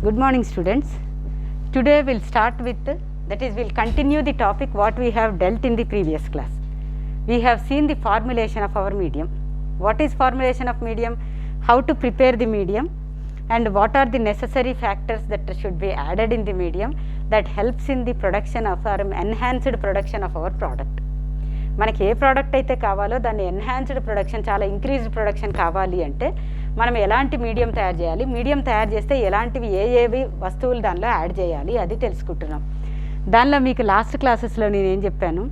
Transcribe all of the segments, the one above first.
Good morning students. Today we will start with, that is we will continue the topic what we have dealt in the previous class. We have seen the formulation of our medium. What is formulation of medium? How to prepare the medium and what are the necessary factors that should be added in the medium that helps in the production of our enhanced production of our product. మనకి ఏ product అయితే కావాలో దాన్ని enhanced production, చాలా increased production కావాలి అంటే మనం ఎలాంటి medium తయారు చేయాలి, మీడియం తయారు చేస్తే ఎలాంటివి ఏవి వస్తువులు దానిలో యాడ్ చేయాలి అది తెలుసుకుంటున్నాం. దానిలో మీకు లాస్ట్ క్లాసెస్లో నేను ఏం చెప్పాను,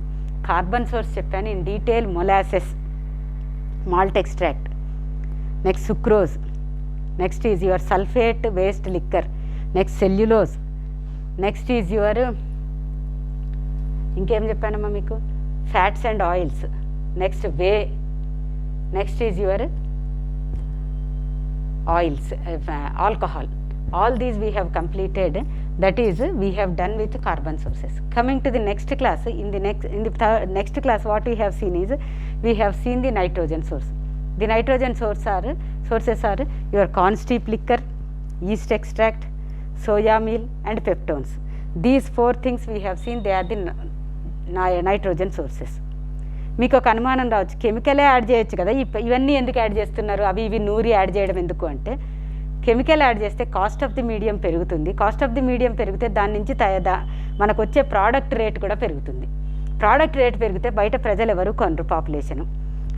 కార్బన్ సోర్స్ చెప్పాను in detail, molasses, malt extract, next sucrose, next is your sulphate waste liquor, next cellulose, next is your ఇంకేం చెప్పానమ్మా మీకు, fats and oils, next whey, next is your oils, alcohol. All these we have completed, that is we have done with carbon sources. Coming to the next class, in the next class what we have seen is we have seen the nitrogen source. The nitrogen sources are your corn steep liquor, yeast extract, soya meal and peptones. These four things we have seen, they are the nitrogen sources. మీకు ఒక అనుమానం రావచ్చు, కెమికలే add చేయొచ్చు కదా, ఇవన్నీ ఎందుకు add చేస్తున్నారు, ఇవి నూరి యాడ్ చేయడం ఎందుకు అంటే, కెమికల్ యాడ్ చేస్తే కాస్ట్ ఆఫ్ ది మీడియం పెరుగుతుంది. కాస్ట్ ఆఫ్ ది మీడియం పెరిగితే దాని నుంచి మనకు వచ్చే ప్రోడక్ట్ రేట్ కూడా పెరుగుతుంది. ప్రోడక్ట్ రేట్ పెరిగితే బయట ప్రజలు ఎవరు కొనరు, పాపులేషను.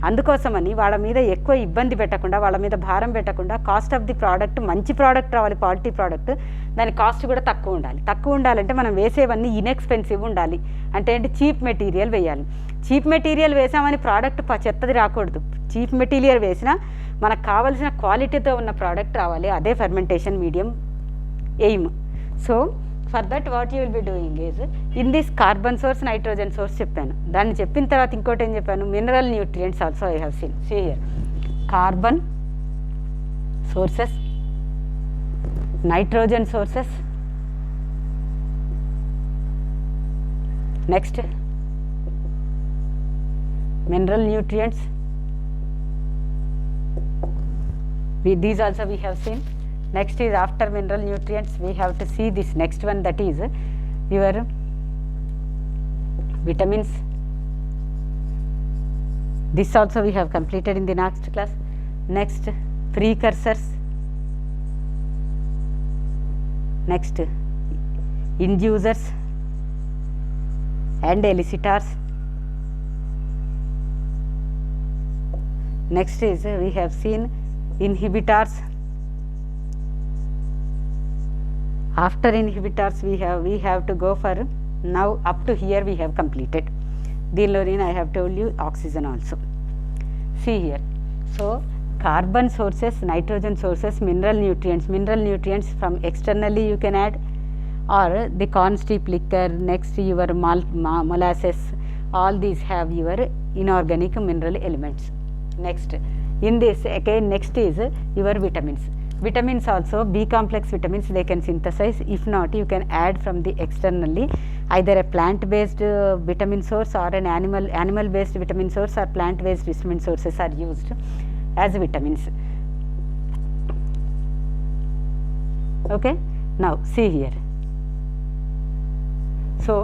అందుకోసమని వాళ్ళ మీద ఎక్కువ ఇబ్బంది పెట్టకుండా, వాళ్ళ మీద భారం పెట్టకుండా కాస్ట్ ఆఫ్ ది ప్రోడక్ట్, మంచి ప్రోడక్ట్ రావాలి, క్వాలిటీ ప్రోడక్ట్, దాని కాస్ట్ కూడా తక్కువ ఉండాలి. తక్కువ ఉండాలంటే మనం వేసేవన్నీ ఇన్ఎక్స్పెన్సివ్ ఉండాలి. అంటే ఏంటి, చీప్ మెటీరియల్ వేయాలి. చీప్ మెటీరియల్ వేసామని ప్రోడక్ట్ చెత్తది రాకూడదు. చీప్ మెటీరియల్ వేసినా మనకు కావాల్సిన క్వాలిటీతో ఉన్న ప్రోడక్ట్ రావాలి. అదే fermentation medium aim. So for that what you will be doing is, in this carbon source, nitrogen source చెప్పాను. దాన్ని చెప్పిన తర్వాత ఇంకోటి ఏం చెప్పాను, mineral nutrients also I have seen. See here, carbon sources, nitrogen sources, next mineral nutrients, these also we have seen. Next is after mineral nutrients we have to see this next one, that is your vitamins. This also we have completed in the next class. Next, precursors, next inducers and elicitors. Next is we have seen inhibitors. After inhibitors we have to go for, now up to here we have completed. Dilorine I have told you, oxygen also. See here, so carbon sources, nitrogen sources, mineral nutrients from externally you can add, or the corn steep liquor, next your molasses, all these have your inorganic mineral elements. Next, in this again, next is your vitamins. Vitamins also, B complex vitamins they can synthesize. If not, you can add from the externally, either a plant based vitamin source or an animal based vitamin source, or plant based vitamin sources are used as vitamins. Okay, now see here. So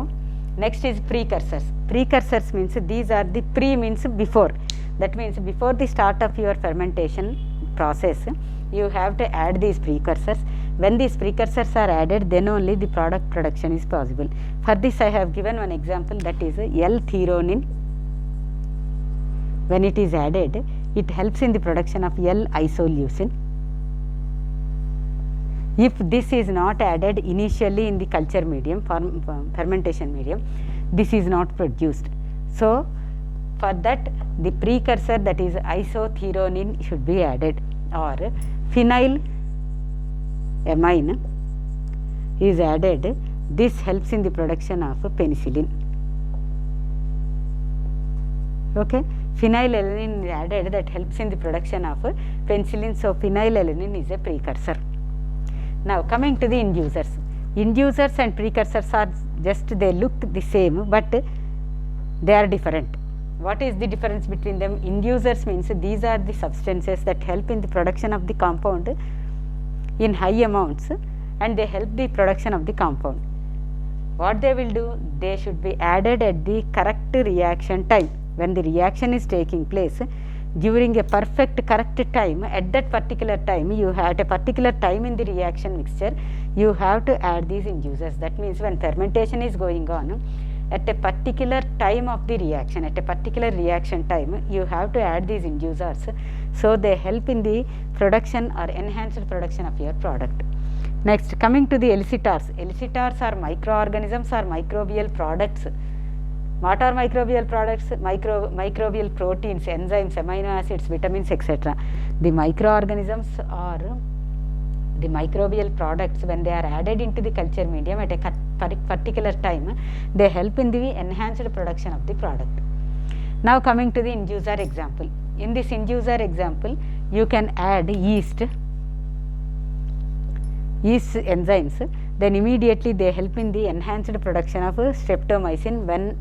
next is precursors. Precursors means these are the means before. That means before the start of your fermentation process you have to add these precursors. When these precursors are added, then only the product production is possible. For this I have given one example, that is L-13. When it is added, it helps in the production of L-isoleucine. If this is not added initially in the culture medium, fermentation medium, this is not produced. So for that the precursor, that is isothironine, should be added, or phenylamine is added. This helps in the production of penicillin. Okay, phenylalanine is added, that helps in the production of penicillin. So phenylalanine is a precursor. Now coming to the inducers. Inducers and precursors are just, they look the same but they are different. What is the difference between them? Inducers means these are the substances that help in the production of the compound in high amounts and they help the production of the compound. What they will do? They should be added at the correct reaction time. When the reaction is taking place, during a correct time, at that particular time, you have at a particular time in the reaction mixture, you have to add these inducers. That means when fermentation is going on, at a particular time of the reaction, at a particular reaction time, you have to add these inducers, so they help in the production or enhanced production of your product. Next, coming to the elicitors. Elicitors are microorganisms or microbial products. What are microbial products? Microbial proteins, enzymes, amino acids, vitamins, etc. The microorganisms are the microbial products. When they are added into the culture medium at a particular time, they help in the enhanced production of the product. Now coming to the inducer example. In this inducer example, you can add yeast enzymes, then immediately they help in the enhanced production of streptomycin. When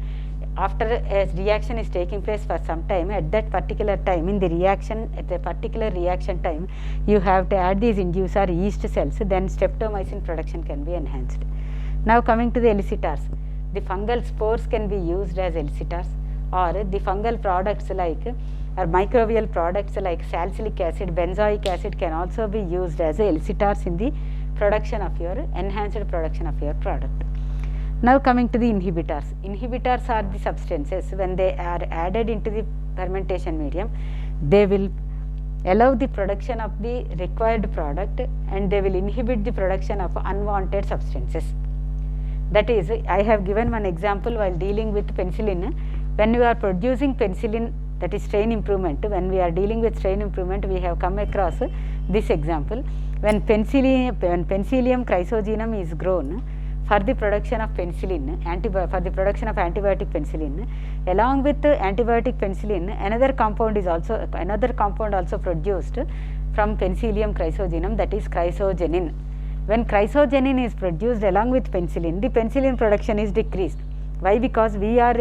after a reaction is taking place for some time, at that particular time in the reaction, at the particular reaction time, you have to add these inducer yeast cells, then streptomycin production can be enhanced. Now coming to the elicitors. The fungal spores can be used as elicitors, or the fungal products like or microbial products like salicylic acid, benzoic acid can also be used as elicitors in the production of your enhanced production of your product. Now coming to the inhibitors. Inhibitors are the substances, when they are added into the fermentation medium, they will allow the production of the required product and they will inhibit the production of unwanted substances. That is, I have given one example while dealing with penicillin. When you are producing penicillin, that is strain improvement, when we are dealing with strain improvement, we have come across this example. When Penicillium chrysogenum is grown for the production of penicillin, for the production of antibiotic penicillin, along with antibiotic penicillin, another compound also produced from Penicillium chrysogenum, that is chrysogenin. When chrysogenin is produced along with penicillin, the penicillin production is decreased. Why? Because we are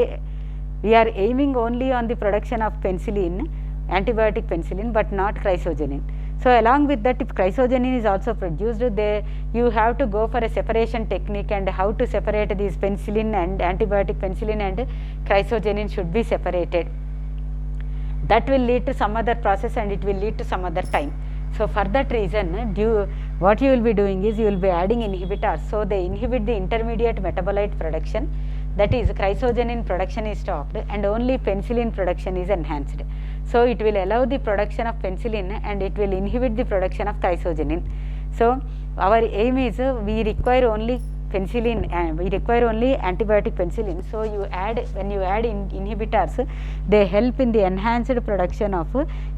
aiming only on the production of penicillin, antibiotic penicillin, but not chrysogenin. So along with that, if chrysogenin is also produced, you have to go for a separation technique, and how to separate these penicillin and antibiotic penicillin and chrysogenin should be separated. That will lead to some other process and it will lead to some other time. So for that reason, what you will be doing is you will be adding inhibitors. So they inhibit the intermediate metabolite production, that is chrysogenin production is stopped and only penicillin production is enhanced. So it will allow the production of penicillin and it will inhibit the production of chrysogenin. So our aim is we require only penicillin and we require only antibiotic penicillin. So when you add inhibitors, they help in the enhanced production of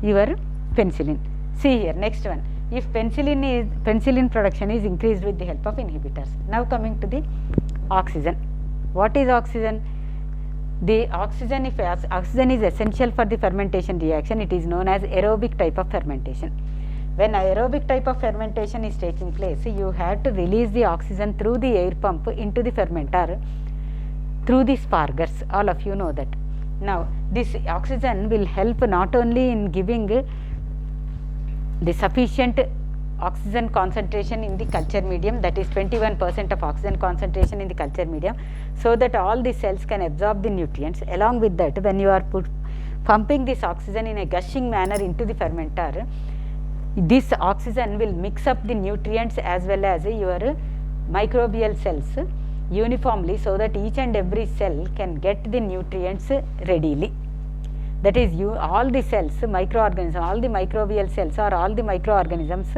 your penicillin. See here, next one. If penicillin production is increased with the help of inhibitors. Now coming to the oxygen. What is oxygen? The oxygen, if oxygen is essential for the fermentation reaction, it is known as aerobic type of fermentation. When aerobic type of fermentation is taking place, you have to release the oxygen through the air pump into the fermenter through the spargers. All of you know that. Now this oxygen will help not only in giving the sufficient oxygen concentration in the culture medium, that is 21% of oxygen concentration in the culture medium, so that all the cells can absorb the nutrients. Along with that, when you are pumping this oxygen in a gushing manner into the fermenter, this oxygen will mix up the nutrients as well as your microbial cells uniformly, so that each and every cell can get the nutrients readily. That is, all the cells, microorganisms, all the microbial cells or all the microorganisms,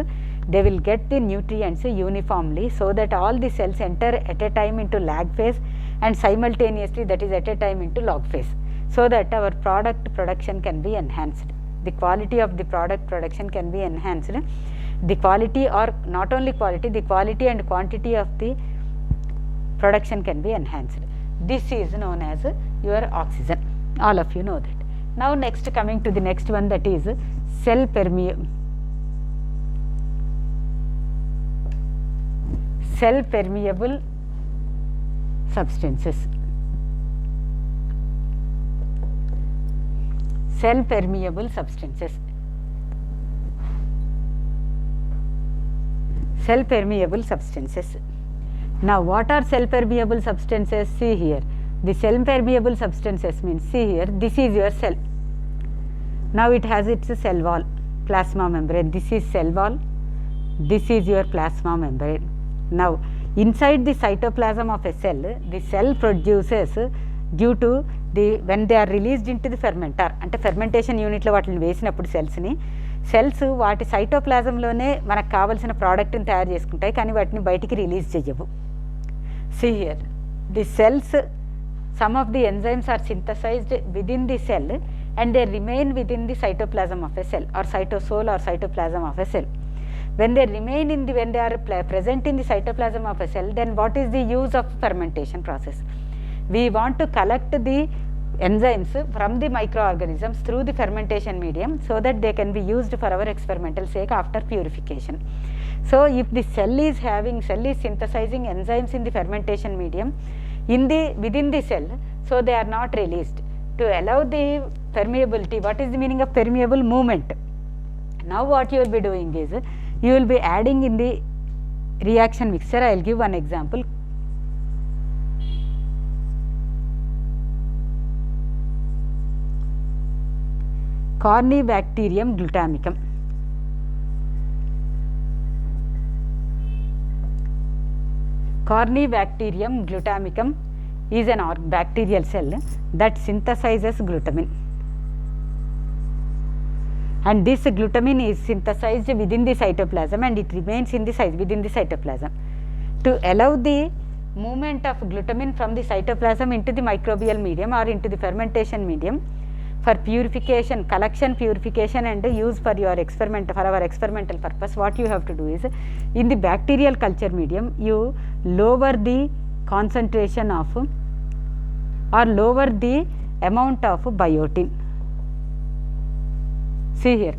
they will get the nutrients uniformly, so that all the cells enter at a time into lag phase and simultaneously, that is at a time, into log phase, so that our product production can be enhanced. The quality of the product production can be enhanced. The quality, or not only quality, the quality and quantity of the production can be enhanced. This is known as your oxygen. All of you know that. Now next, coming to the next one, that is cell permeable substances. Cell permeable substances. cell permeable substances. Now what are cell permeable substances? See here, the cell permeable substances means, see here, this is your cell. Now it has its cell wall, plasma membrane. This is cell wall, this is your plasma membrane. Now inside the cytoplasm of a cell, the cell produces, due to the, when they are released into the fermenter, అంటే fermentation యూనిట్లో వాటిని వేసినప్పుడు cells వాటి సైటోప్లాజంలోనే మనకు కావాల్సిన ప్రోడక్ట్ని తయారు చేసుకుంటాయి, కానీ వాటిని బయటికి రిలీజ్ చేయవు. See here, the cells, some of the enzymes are synthesized within the cell and they remain within the cytoplasm of a cell, or cytosol or cytoplasm of a cell. When they remain in the, when they are present in the cytoplasm of a cell, then what is the use of fermentation process? We want to collect the enzymes from the microorganisms through the fermentation medium, so that they can be used for our experimental sake after purification. So if the cell is synthesizing enzymes in the fermentation medium within the cell, so they are not released to allow the permeability. What is the meaning of permeable? Movement. Now what you will be doing is, you will be adding in the reaction mixture. I will give one example. Corynebacterium glutamicum. Corynebacterium glutamicum is an bacterial cell that synthesizes glutamin, and this glutamin is synthesized within the cytoplasm and it remains in the within the cytoplasm. To allow the movement of glutamin from the cytoplasm into the microbial medium or into the fermentation medium for purification, collection, purification and use for your experiment, for our experimental purpose, what you have to do is, in the bacterial culture medium, you lower the concentration of, or lower the amount of biotin. See here,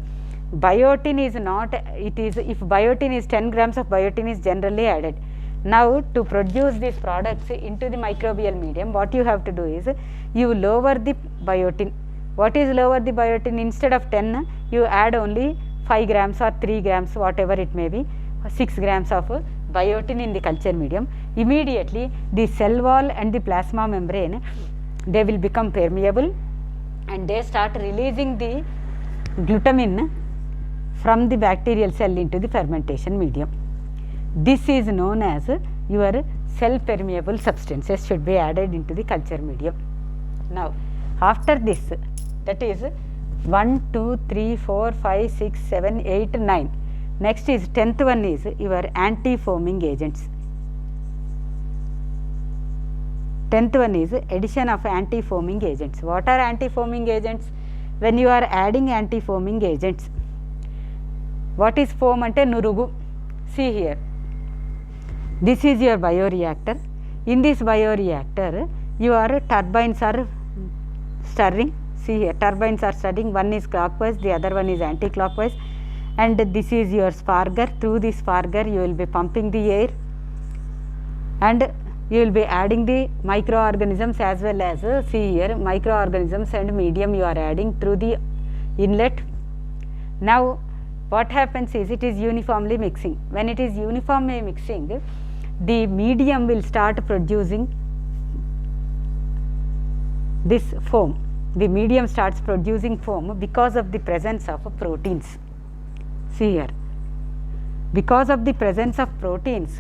biotin is not, it is, if biotin is 10 grams of biotin is generally added. Now to produce these products into the microbial medium, what you have to do is, you lower the biotin. What is lower the biotin? Instead of 10, you add only 5 grams or 3 grams, whatever it may be, 6 grams of biotin in the culture medium. Immediately the cell wall and the plasma membrane, they will become permeable and they start releasing the glutamin from the bacterial cell into the fermentation medium. This is known as your cell permeable substances should be added into the culture medium. Now after this, that is 1, 2, 3, 4, 5, 6, 7, 8, 9. Next is 10th one is your anti-foaming agents. 10th one is addition of anti-foaming agents. What are anti-foaming agents? When you are adding anti-foaming agents, what is foam? Ante nurugu. See here, this is your bioreactor. In this bioreactor, your turbines are stirring. See here, turbines are stirring, one is clockwise, the other one is anti-clockwise, and this is your sparger. Through the sparger you will be pumping the air and you will be adding the microorganisms as well as, see here, microorganisms and medium you are adding through the inlet. Now what happens is, it is uniformly mixing. When it is uniformly mixing, the medium will start producing this foam. The medium starts producing foam because of the presence of proteins. See here, because of the presence of proteins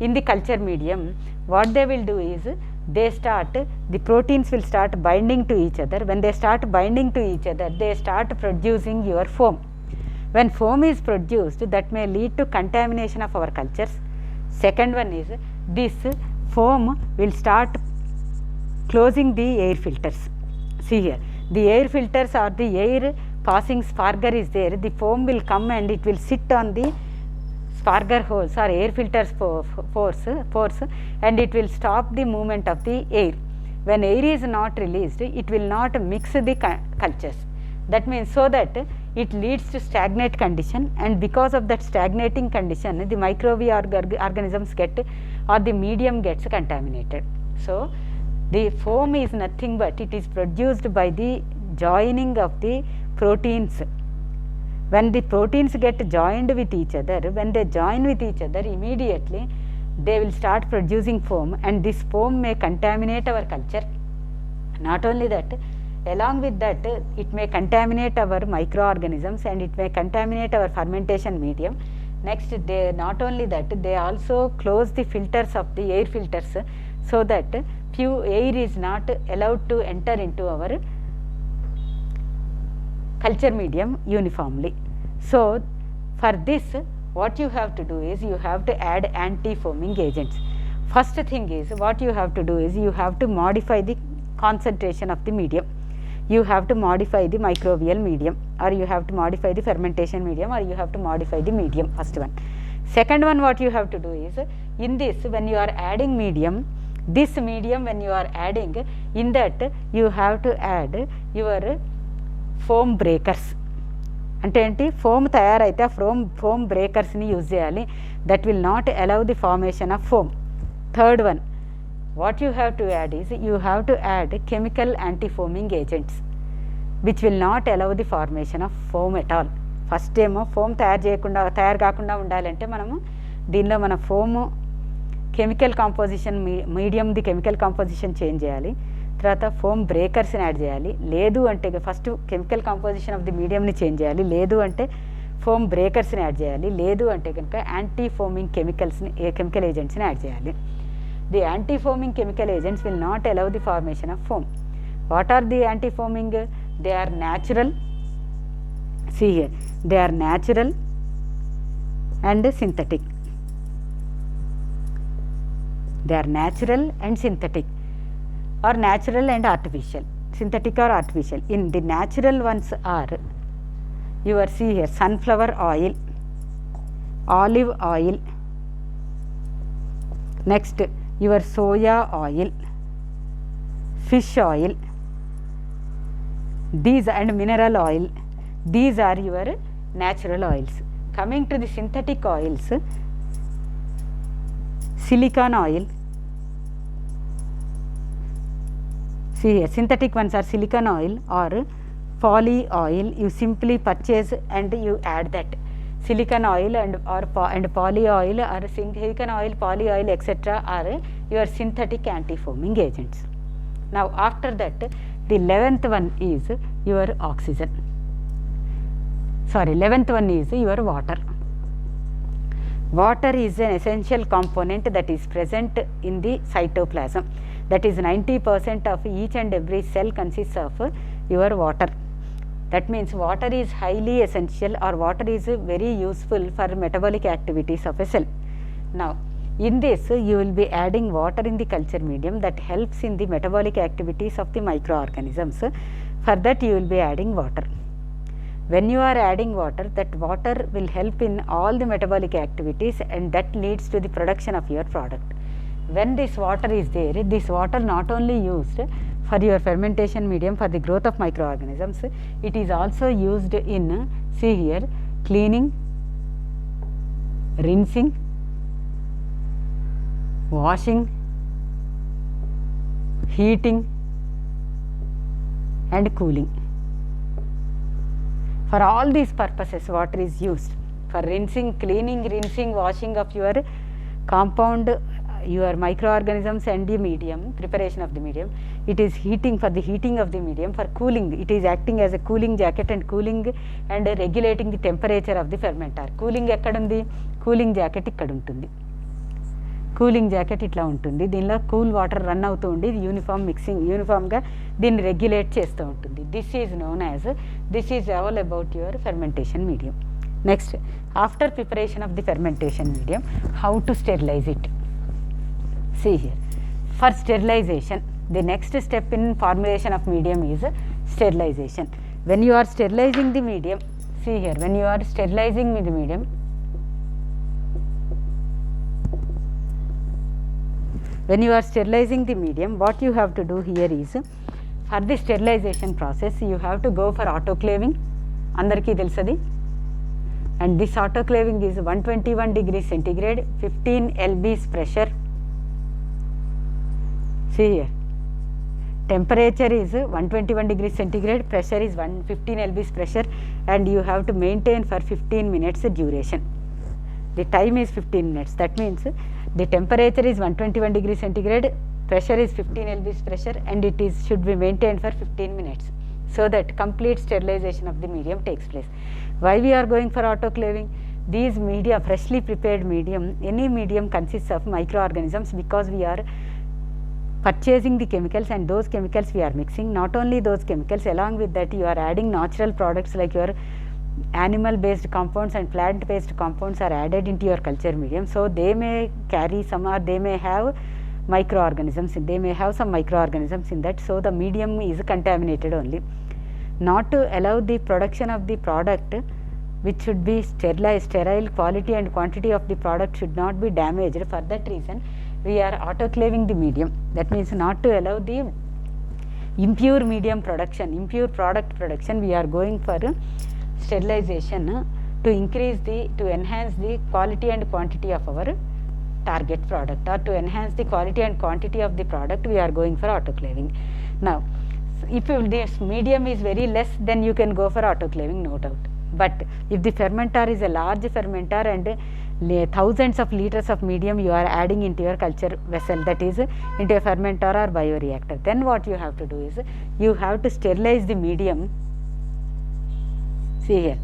in the culture medium, what they will do is, the proteins will start binding to each other. When they start binding to each other, they start producing your foam. When foam is produced, that may lead to contamination of our cultures. Second one is, this foam will start closing the air filters. See here, the air filters or the air passing sparger is there, the foam will come and it will sit on the sparger holes or air filters pores and it will stop the movement of the air. When air is not released, it will not mix the cultures. That means, so that it leads to stagnate condition, and because of that stagnating condition, the microbial organisms get, or the medium gets contaminated. So the foam is nothing but it is produced by the joining of the proteins. When the proteins get joined with each other, when they join with each other, immediately they will start producing foam, and this foam may contaminate our culture. Not only that, along with that, it may contaminate our microorganisms and it may contaminate our fermentation medium. Next, they not only that, they also close the filters of the air filters, so that pure air is not allowed to enter into our culture medium uniformly. So for this, what you have to do is you have to add anti-foaming agents. First thing is, what you have to do is you have to modify the concentration of the medium. You have to modify the microbial medium, or you have to modify the fermentation medium, or you have to modify the medium, first one. Second one, what you have to do is, in this, when you are adding medium, this medium when you are adding, in that you have to add your foam breakers. అంటే ఏంటి, foam తయారైతే ఆ foam బ్రేకర్స్ని use చేయాలి. That will not allow the formation of foam. Third one, what you have to add is, you have to add chemical anti-foaming agents which will not allow the formation of foam at all. First ఏమో foam తయారు కాకుండా ఉండాలంటే మనము దీనిలో మన foam chemical composition మీడియంది chemical composition change చేయాలి. తర్వాత ఫోమ్ బ్రేకర్స్ని యాడ్ చేయాలి. లేదు అంటే first chemical composition of the మీడియంని చేంజ్ చేయాలి. లేదు అంటే ఫోమ్ బ్రేకర్స్ని యాడ్ చేయాలి. లేదు అంటే కనుక యాంటీ ఫోమింగ్ కెమికల్ ఏజెంట్స్ని యాడ్ చేయాలి. The anti-foaming chemical agents will not allow the formation of foam. What are the anti-foaming? They are natural. See here, they are natural and synthetic. They are natural and synthetic, or natural and artificial. Synthetic or artificial. In the natural ones are, you are see here, sunflower oil, olive oil. Next, your soya oil, fish oil, these and mineral oil, these are your natural oils. Coming to the synthetic oils, silicon oil. See here, synthetic ones are silicon oil or poly oil. You simply purchase and you add that. Silicon oil and poly oil, or silicon oil, poly oil, etc. are your synthetic anti-foaming agents. Now after that, the 11th one is your oxygen. 11th one is your water. Water is an essential component that is present in the cytoplasm. That is 90% of each and every cell consists of your water. That means water is highly essential, or water is very useful for metabolic activities of a cell. Now in this, you will be adding water in the culture medium that helps in the metabolic activities of the microorganisms. For that you will be adding water. When you are adding water, that water will help in all the metabolic activities, and that leads to the production of your product. When this water is there, this water not only used for your fermentation medium for the growth of microorganisms, it is also used in, see here, cleaning, rinsing, washing, heating and cooling. For all these purposes, water is used for rinsing, cleaning, rinsing, washing of your compound, your microorganisms and the medium, preparation of the medium. It is heating, for the heating of the medium. For cooling, it is acting as a cooling jacket and cooling and regulating the temperature of the fermenter. Cooling ekkadundi, cooling jacket ikkada untundi. Cooling jacket ఇట్లా ఉంటుంది. దీనిలో cool water run అవుతూ ఉండి యూనిఫామ్గా దీన్ని regulate చేస్తూ ఉంటుంది. This is all about your fermentation medium. Next, after preparation of the fermentation medium, how to sterilize it. See here, for sterilization, the next step in formulation of medium is sterilization. When you are sterilizing the medium, see here, when you are sterilizing the medium, what you have to do here is, for the sterilization process, you have to go for autoclaving. Andarki telusadi. And this autoclaving is 121 degrees centigrade, 15 lb's pressure. See here, Temperature is 121 degrees centigrade, pressure is 115 lbs pressure, and you have to maintain for 15 minutes duration. The time is 15 minutes. That means the temperature is 121 degrees centigrade, pressure is 15 lbs pressure, and it is should be maintained for 15 minutes, so that complete sterilization of the medium takes place. Why we are going for autoclaving? These media, freshly prepared medium, any medium consists of microorganisms, because we are purchasing the chemicals, and those chemicals we are mixing. Not only those chemicals, along with that you are adding natural products like your animal based compounds and plant based compounds are added into your culture medium. So they may carry some, or they may have microorganisms, they may have some microorganisms in that. So the medium is contaminated only. Not to allow the production of the product, which should be sterile, quality and quantity of the product should not be damaged. For that reason we are autoclaving the medium. That means not to allow the impure medium production, impure product production, we are going for sterilization to enhance the quality and quantity of our target product, or to enhance the quality and quantity of the product, we are going for autoclaving. Now if this medium is very less, then you can go for autoclaving, no doubt. But if the fermenter is a large fermenter and thousands of liters of medium you are adding into your culture vessel, that is into a fermenter or bioreactor, then what you have to do is you have to sterilize the medium. See here,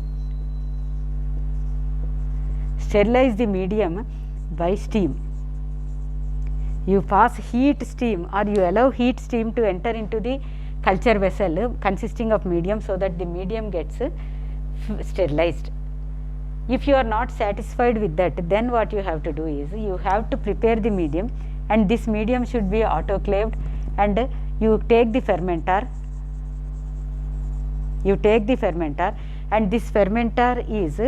sterilize the medium by steam. You pass heat steam, or you allow heat steam to enter into the culture vessel consisting of medium, so that the medium gets sterilized. If you are not satisfied with that, then what you have to do is you have to prepare the medium, and this medium should be autoclaved, and you take the fermenter, and this fermenter is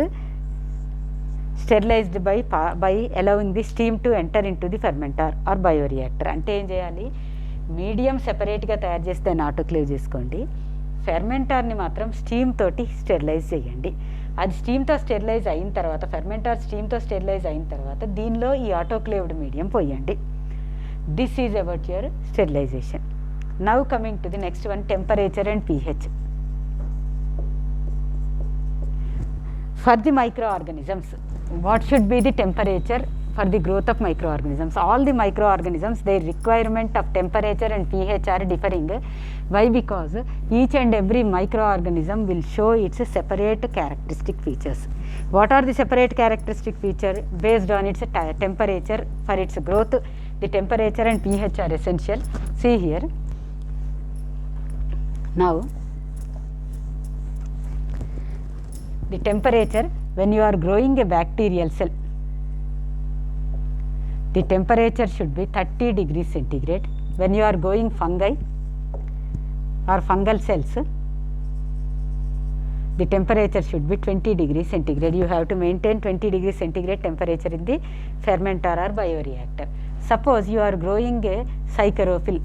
sterilized by allowing the steam to enter into the fermenter or bioreactor. అంటే ఏం చేయాలి, medium సెపరేట్గా తయారు చేసి దాన్ని autoclave చేసుకోండి, ఫెర్మెంటర్ని మాత్రం steam తోటి స్టెరిలైజ్ చేయండి. అది స్టీమ్తో స్టెరిలైజ్ అయిన తర్వాత, ఫెర్మెంటర్ స్టీమ్తో స్టెరిలైజ్ అయిన తర్వాత దీనిలో ఈ ఆటోక్లేవ్డ్ మీడియం పోయండి. This is about your sterilization. Now coming to the next one, temperature and pH. For the microorganisms, what should be the temperature for the growth of microorganisms? All the microorganisms, their requirement of temperature and pH are differing. Why? Because each and every microorganism will show its separate characteristic features. What are the separate characteristic features? Based on its temperature, for its growth, the temperature and pH are essential. See here. Now the temperature, when you are growing a bacterial cell, the temperature should be 30 degrees centigrade. When you are growing fungi or fungal cells, the temperature should be 20 degrees centigrade. You have to maintain 20 degrees centigrade temperature in the fermenter or bioreactor. Suppose you are growing a psychrophyll,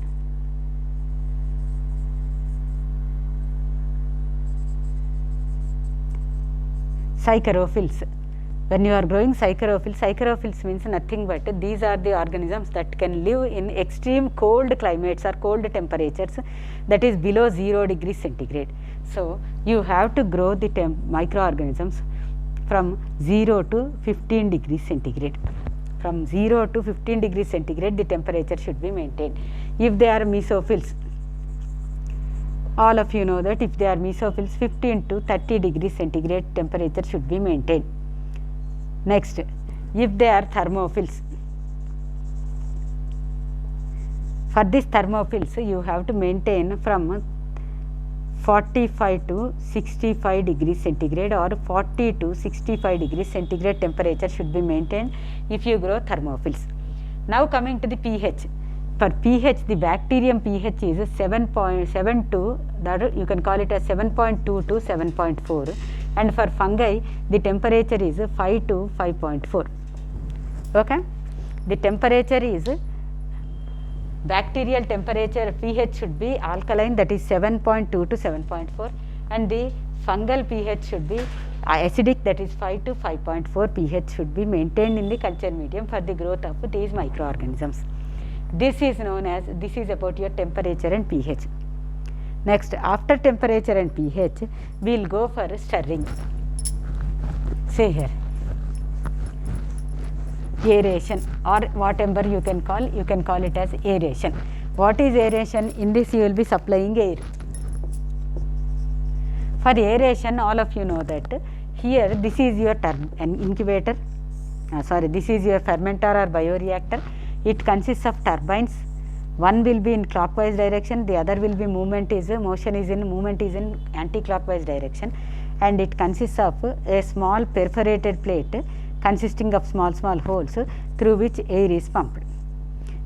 psychrophylls. When you are growing psychrophylls means nothing but these are the organisms that can live in extreme cold climates or cold temperatures, that is below 0 degrees centigrade. So you have to grow the microorganisms from 0 to 15 degrees centigrade. From 0 to 15 degrees centigrade the temperature should be maintained. If they are mesophils, all of you know that if they are mesophils, 15 to 30 degrees centigrade temperature should be maintained. Next, if they are thermophils, for these thermophils you have to maintain from 45 to 65 degrees centigrade or 40 to 65 degrees centigrade temperature should be maintained if you grow thermophils. Now coming to the pH. For pH, the bacterium pH is 7.72, that you can call it as 7.2 to 7.4, and for fungi the temperature is 5 to 5.4. Okay, the temperature is, bacterial temperature pH should be alkaline, that is 7.2 to 7.4, and the fungal pH should be acidic, that is 5 to 5.4 pH should be maintained in the culture medium for the growth of these microorganisms. This is known as, this is about your temperature and pH. Next, after temperature and pH, we will go for stirring. See here, aeration, or whatever you can call it as aeration. What is aeration? In this you will be supplying air. For aeration, all of you know that here this is your an incubator, this is your fermenter or bioreactor. It consists of turbines. One will be in clockwise direction, the other will be movement is in anti-clockwise direction, and it consists of a small perforated plate consisting of small holes through which air is pumped.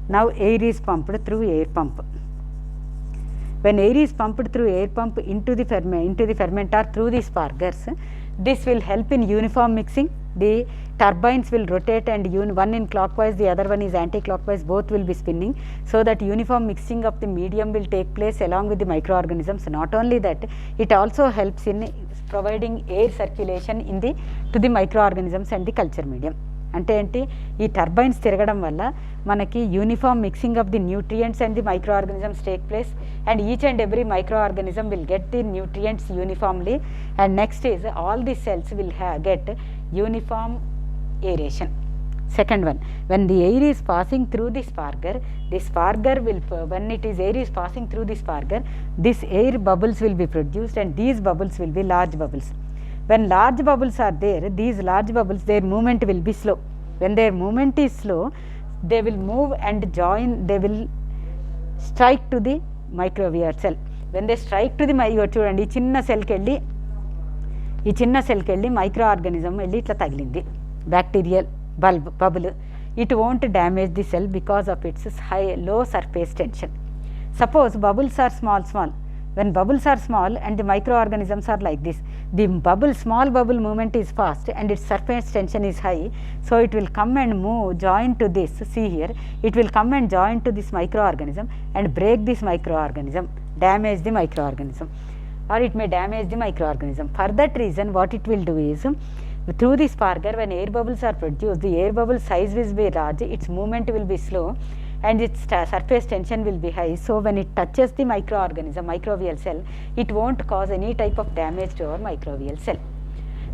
Now air is pumped through air pump. When air is pumped through air pump into the fermenter through the spargers, this will help in uniform mixing. The turbines will rotate and one in clockwise, the other one is anti-clockwise, both will be spinning, so that uniform mixing of the medium will take place along with the microorganisms. Not only that, it also helps in providing air circulation to the microorganisms and the culture medium. అంటే ఏంటి, ఈ turbines తిరగడం వల్ల మనకి uniform mixing of the nutrients and the micro organisms take place, and each and every micro organism will get the nutrients uniformly, and next is all the cells will get uniform aeration. Second one, when the air is passing through the sparger will, when air is passing through the sparger, this air bubbles will be produced, and these bubbles will be large bubbles. When large bubbles are there, these large bubbles, their movement will be slow. When their movement is slow, they will move and join, they will strike to the microbial cell. When they strike to the చూడండి, ఈ చిన్న సెల్కి వెళ్ళి micro organism వెళ్ళి ఇట్లా తగిలింది, bacterial bubble. It won't damage the cell because of its low surface tension. Suppose bubbles are small. When bubbles are small and the microorganisms are like this, the small bubble movement is fast and its surface tension is high, so it will come and move, join to this, see here, it will come and join to this microorganism and break this microorganism, damage the microorganism, or it may damage the microorganism. For that reason, what it will do is, through the sparger, when air bubbles are produced, the air bubble size will be large, its movement will be slow, and its surface tension will be high. So when it touches the microorganism, microbial cell, it won't cause any type of damage to our microbial cell.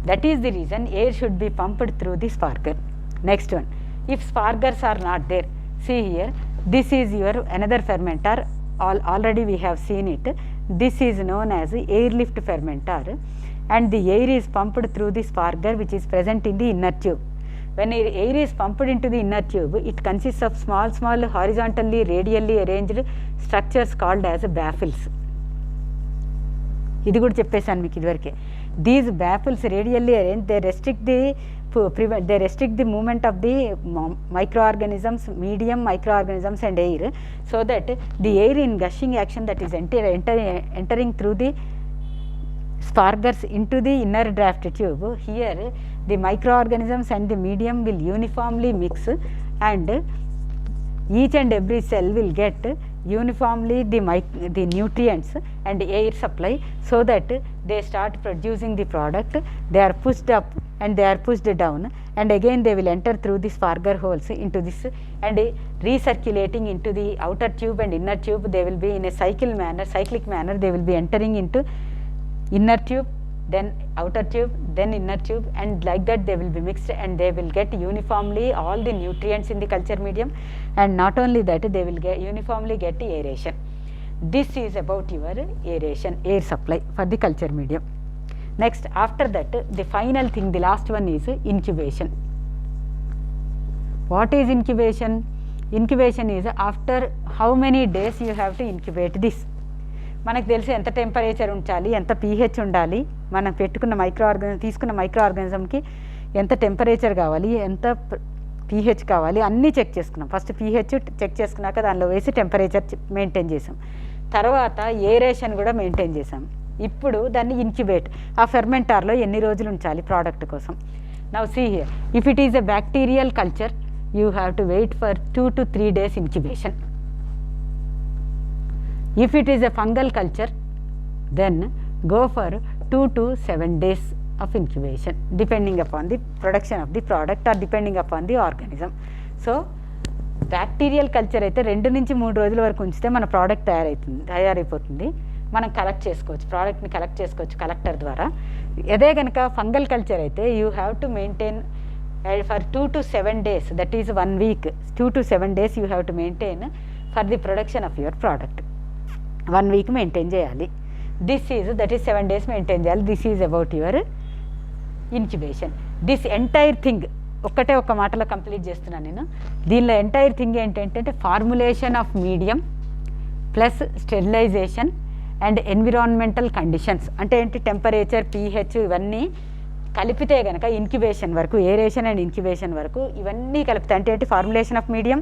That is the reason air should be pumped through the sparger. Next one, if spargers are not there, see here, this is your another fermenter. Already we have seen it. This is known as airlift fermenter, and the air is pumped through the sparger which is present in the inner tube. When air is pumped into the inner tube, it consists of small horizontally radially arranged structures called as baffles. ఇది కూడా చెప్పేశాను మీకు ఇదివరకే. These baffles radially arranged, they restrict the movement of the microorganisms, medium microorganisms and air, so that the air in gushing action that is entering through the spargers into the inner draft tube, here the microorganisms and the medium will uniformly mix, and each and every cell will get uniformly the nutrients and air supply, so that they start producing the product. They are pushed up and they are pushed down, and again they will enter through the sparger holes into this, and recirculating into the outer tube and inner tube. They will be in a cyclic manner, they will be entering into inner tube, then outer tube, then inner tube, and like that they will be mixed, and they will get uniformly all the nutrients in the culture medium, and not only that, they will uniformly get aeration. This is about your aeration, air supply for the culture medium. Next, after that, the final thing, the last one is incubation. What is incubation? Incubation is after how many days you have to incubate this. మనకు తెలిసి ఎంత temperature ఉంచాలి, ఎంత pH ఉండాలి, మనం తీసుకున్న micro ఆర్గానిజంకి ఎంత temperature కావాలి, ఎంత pH కావాలి, అన్నీ చెక్ చేసుకున్నాం. ఫస్ట్ pH చెక్ చేసుకున్నాక దానిలో వేసి టెంపరేచర్ మెయింటైన్ చేసాం. తర్వాత ఏరేషన్ కూడా మెయింటైన్ చేసాం. ఇప్పుడు దాన్ని ఇంక్యుబేట్, ఆ ఫెర్మెంటార్లో ఎన్ని రోజులు ఉంచాలి ప్రోడక్ట్ కోసం. Now see here, if it is a bacterial culture, you have to wait for 2 to 3 days incubation. If it is a fungal culture, then go for 2 to 7 days of incubation, depending upon the production of the product or depending upon the organism. So bacterial culture అయితే 2 నుంచి 3 రోజుల వరకు ఉంచితే మన product తయారైపోతుంది, మనం collect చేసుకోవచ్చు, ప్రోడక్ట్ని కలెక్ట్ చేసుకోవచ్చు కలెక్టర్ ద్వారా. అదే కనుక ఫంగల్ కల్చర్ అయితే you have to maintain for 2 to 7 days, that is 1 week, 2 to 7 days you have to maintain for the production of your product. 1 week maintain చేయాలి. దట్ ఈస్ 7 days మెయింటైన్ చేయాలి. This is about your incubation. This entire thing ఒక్క మాటలో complete చేస్తున్నాను నేను. దీనిలో entire thing ఏంటంటే formulation of medium plus sterilization and environmental conditions. అంటే ఏంటి, టెంపరేచర్, pH ఇవన్నీ కలిపితే కనుక ఇన్క్యుబేషన్ వరకు, ఏరేషన్ అండ్ ఇన్క్యుబేషన్ వరకు ఇవన్నీ కలిపితే అంటే ఏంటి, formulation of medium,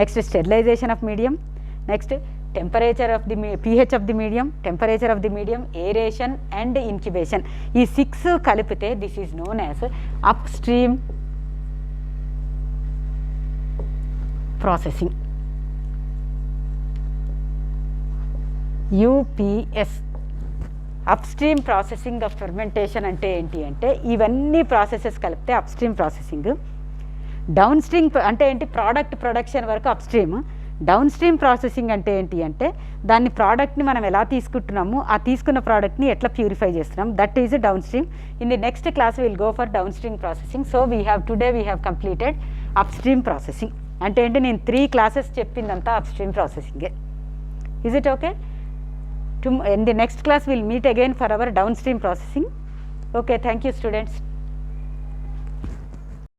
next sterilization of medium, next temperature of the pH of the medium, temperature of the medium, aeration and incubation, ఈ 6 కలిపితే this is known as upstream processing, UPS. Upstream processing of fermentation అంటే ఏంటి అంటే ఇవన్నీ processes కలిపితే upstream processing. Downstream అంటే ఏంటి, product production వరకు upstream. Downstream processing అంటే ఏంటి అంటే దాన్ని ప్రోడక్ట్ని మనం ఎలా తీసుకుంటున్నాము, ఆ తీసుకున్న ప్రోడక్ట్ని ఎట్లా ప్యూరిఫై చేస్తున్నాం, that is downstream. In the next class will go for downstream processing. So today we have completed upstream processing. అంటే ఏంటి, నేను 3 classes చెప్పిందంతా అప్ స్ట్రీమ్ ప్రాసెసింగే. Is it okay? In the next class we'll meet again for our downstream processing. Okay, thank you students.